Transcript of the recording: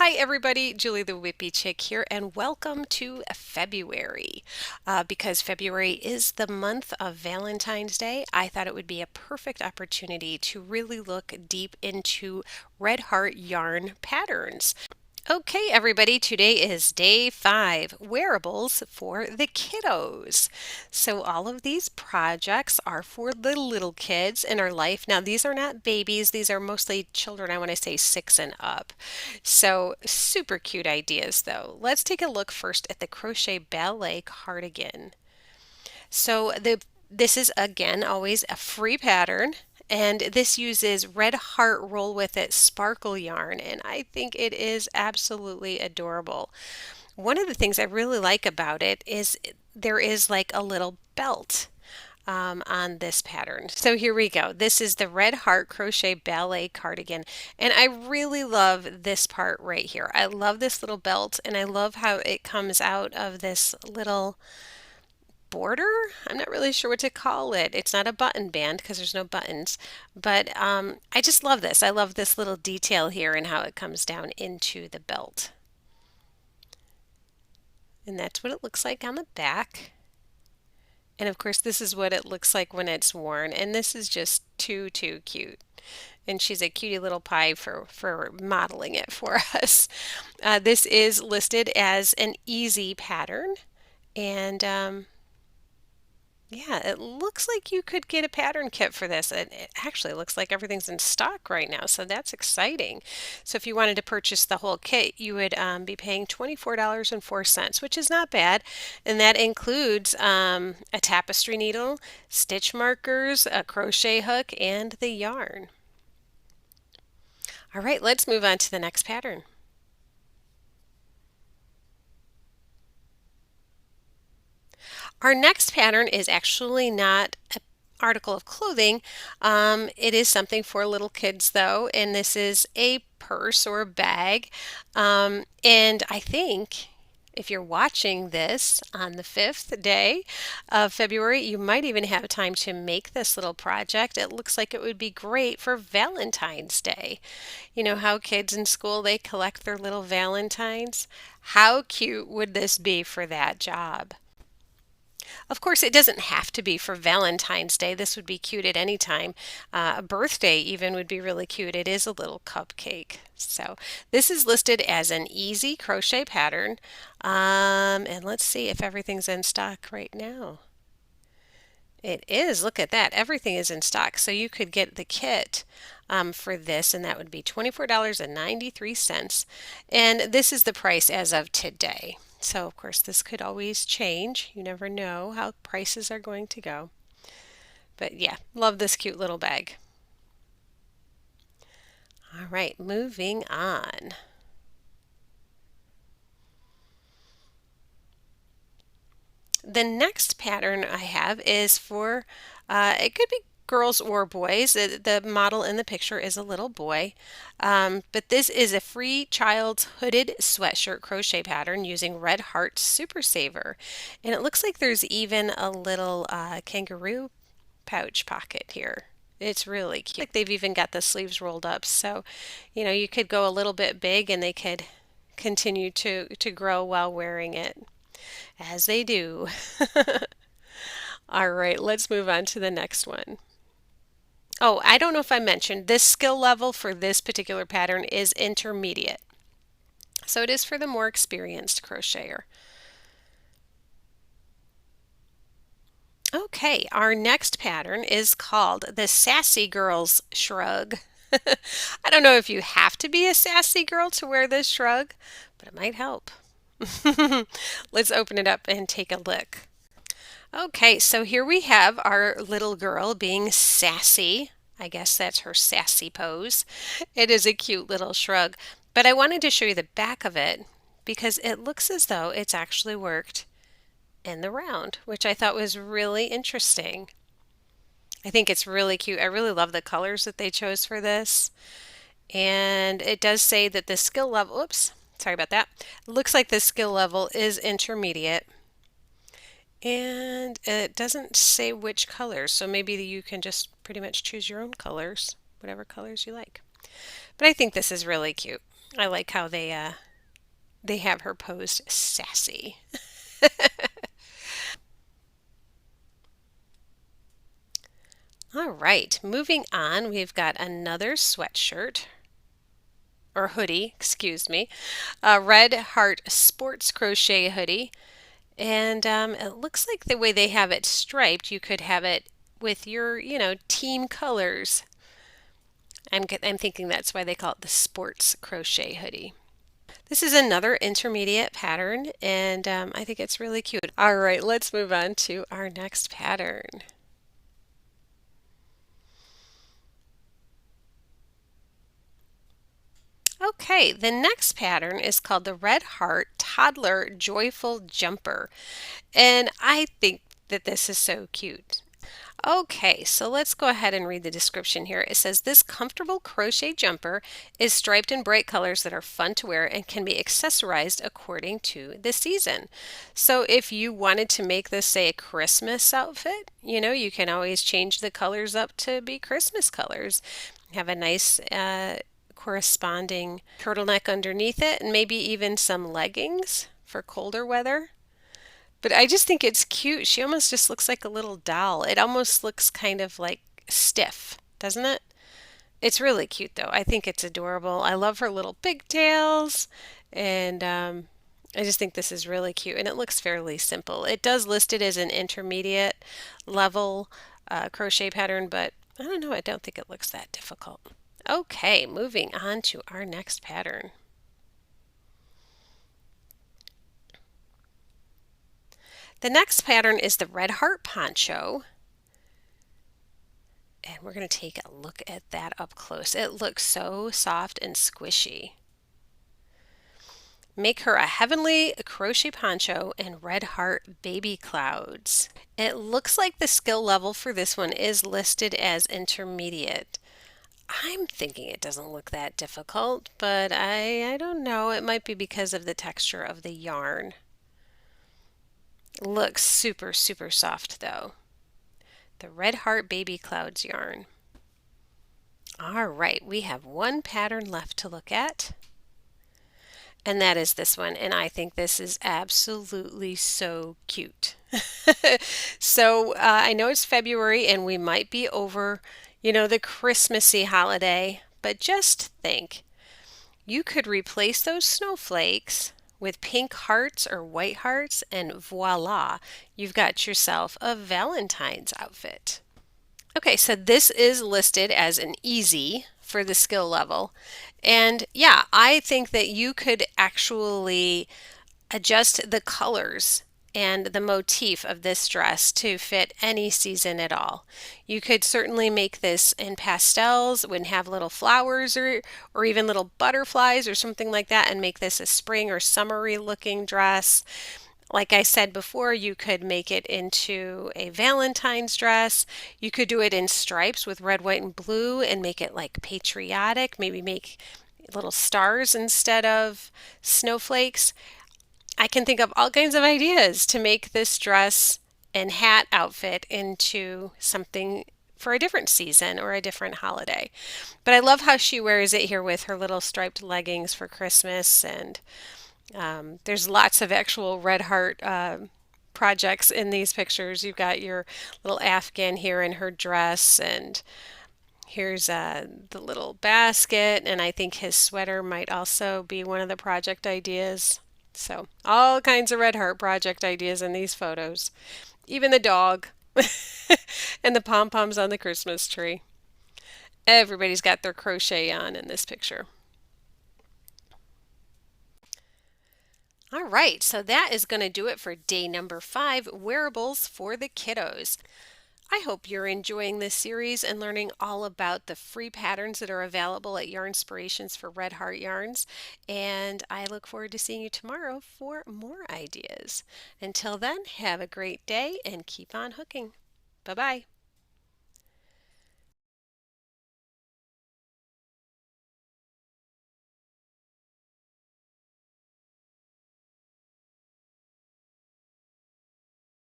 Hi everybody, Julie the Whippy Chick here, and welcome to February. Because February is the month of Valentine's Day, I thought it would be a perfect opportunity to really look deep into red heart yarn patterns. Okay, everybody, today is day 5, wearables for the kiddos. So all of these projects are for the little kids in our life. Now, these are not babies. These are mostly children, I want to say 6 and up. So super cute ideas, though. Let's take a look first at the crochet ballet cardigan. This is again always a free pattern, and this uses red heart roll with it sparkle yarn, and I think it is absolutely adorable. One of the things I really like about it is there is like a little belt on this pattern. So here we go. This is the Red Heart Crochet Ballet Cardigan, and I really love this part right here. I love this little belt, and I love how it comes out of this little border. I'm not really sure what to call it. It's not a button band because there's no buttons, but I just love this. I love this little detail here and how it comes down into the belt. And that's what it looks like on the back. And of course, this is what it looks like when it's worn. And this is just too cute. And she's a cutie little pie for modeling it for us. This is listed as an easy pattern. And yeah, it looks like you could get a pattern kit for this. It actually looks like everything's in stock right now, so that's exciting. So if you wanted to purchase the whole kit, you would be paying $24.04, which is not bad. And that includes a tapestry needle, stitch markers, a crochet hook, and the yarn. All right, let's move on to the next pattern. Our next pattern is actually not an article of clothing. It is something for little kids though, and this is a purse or a bag. And I think if you're watching this on the 5th day of February, you might even have time to make this little project. It looks like it would be great for Valentine's Day. You know how kids in school, they collect their little Valentines? How cute would this be for that job? Of course, it doesn't have to be for Valentine's Day. This would be cute at any time. A birthday even would be really cute. It is a little cupcake. So this is listed as an easy crochet pattern. And let's see if everything's in stock right now. It is. Look at that. Everything is in stock. So you could get the kit for this, and that would be $24.93. And this is the price as of today. So, of course, this could always change. You never know how prices are going to go. But yeah, love this cute little bag. All right, moving on. The next pattern I have is for, it could be girls or boys. The model in the picture is a little boy. But this is a free child's hooded sweatshirt crochet pattern using Red Heart Super Saver. And it looks like there's even a little kangaroo pouch pocket here. It's really cute. Like they've even got the sleeves rolled up. So, you know, you could go a little bit big and they could continue to grow while wearing it. As they do. All right, let's move on to the next one. Oh, I don't know if I mentioned this skill level for this particular pattern is intermediate. So it is for the more experienced crocheter. Okay, our next pattern is called the Sassy Girls Shrug. I don't know if you have to be a sassy girl to wear this shrug, but it might help. Let's open it up and take a look. Okay, so here we have our little girl being sassy. I guess that's her sassy pose. It is a cute little shrug, but I wanted to show you the back of it because it looks as though it's actually worked in the round, which I thought was really interesting. I think it's really cute. I really love the colors that they chose for this. And it does say that the skill level, oops, sorry about that. It looks like the skill level is intermediate. And it doesn't say which colors, so maybe you can just pretty much choose your own colors, whatever colors you like. But I think this is really cute. I like how they have her posed sassy. All right, moving on, we've got another sweatshirt or hoodie, excuse me, a Red Heart Sports Crochet hoodie. And it looks like the way they have it striped, you could have it with your, team colors. I'm thinking that's why they call it the sports crochet hoodie. This is another intermediate pattern, and I think it's really cute. All right, let's move on to our next pattern. Okay, the next pattern is called the Red Heart Toddler Joyful Jumper, and I think that this is so cute. Okay, so let's go ahead and read the description here. It says this comfortable crochet jumper is striped in bright colors that are fun to wear and can be accessorized according to the season. So if you wanted to make this, say, a Christmas outfit, you can always change the colors up to be Christmas colors. Have a nice corresponding turtleneck underneath it and maybe even some leggings for colder weather. But I just think it's cute. She almost just looks like a little doll. It almost looks kind of like stiff, doesn't it? It's really cute though. I think it's adorable. I love her little pigtails, and I just think this is really cute. And it looks fairly simple. It does list it as an intermediate level crochet pattern, but I don't know. I don't think it looks that difficult. Okay, moving on to our next pattern. The next pattern is the Red Heart Poncho. And we're going to take a look at that up close. It looks so soft and squishy. Make her a heavenly crochet poncho and red heart baby clouds. It looks like the skill level for this one is listed as intermediate. I'm thinking it doesn't look that difficult, but I don't know. It might be because of the texture of the yarn. Looks super, super soft though. The Red Heart Baby Clouds yarn. All right, we have one pattern left to look at, and that is this one. And I think this is absolutely so cute. So I know it's February and we might be over, the Christmassy holiday, but just think you could replace those snowflakes with pink hearts or white hearts, and voila, you've got yourself a Valentine's outfit. Okay, so this is listed as an easy for the skill level. And yeah, I think that you could actually adjust the colors and the motif of this dress to fit any season at all. You could certainly make this in pastels and have little flowers or even little butterflies or something like that and make this a spring or summery looking dress. Like I said before, you could make it into a Valentine's dress. You could do it in stripes with red, white, and blue and make it like patriotic. Maybe make little stars instead of snowflakes. I can think of all kinds of ideas to make this dress and hat outfit into something for a different season or a different holiday. But I love how she wears it here with her little striped leggings for Christmas, and there's lots of actual Red Heart projects in these pictures. You've got your little Afghan here in her dress, and here's the little basket, and I think his sweater might also be one of the project ideas. So all kinds of Red Heart project ideas in these photos. Even the dog and the pom-poms on the Christmas tree. Everybody's got their crochet on in this picture. All right, so that is going to do it for day number 5, wearables for the kiddos. I hope you're enjoying this series and learning all about the free patterns that are available at Yarnspirations for Red Heart Yarns. And I look forward to seeing you tomorrow for more ideas. Until then, have a great day and keep on hooking. Bye-bye.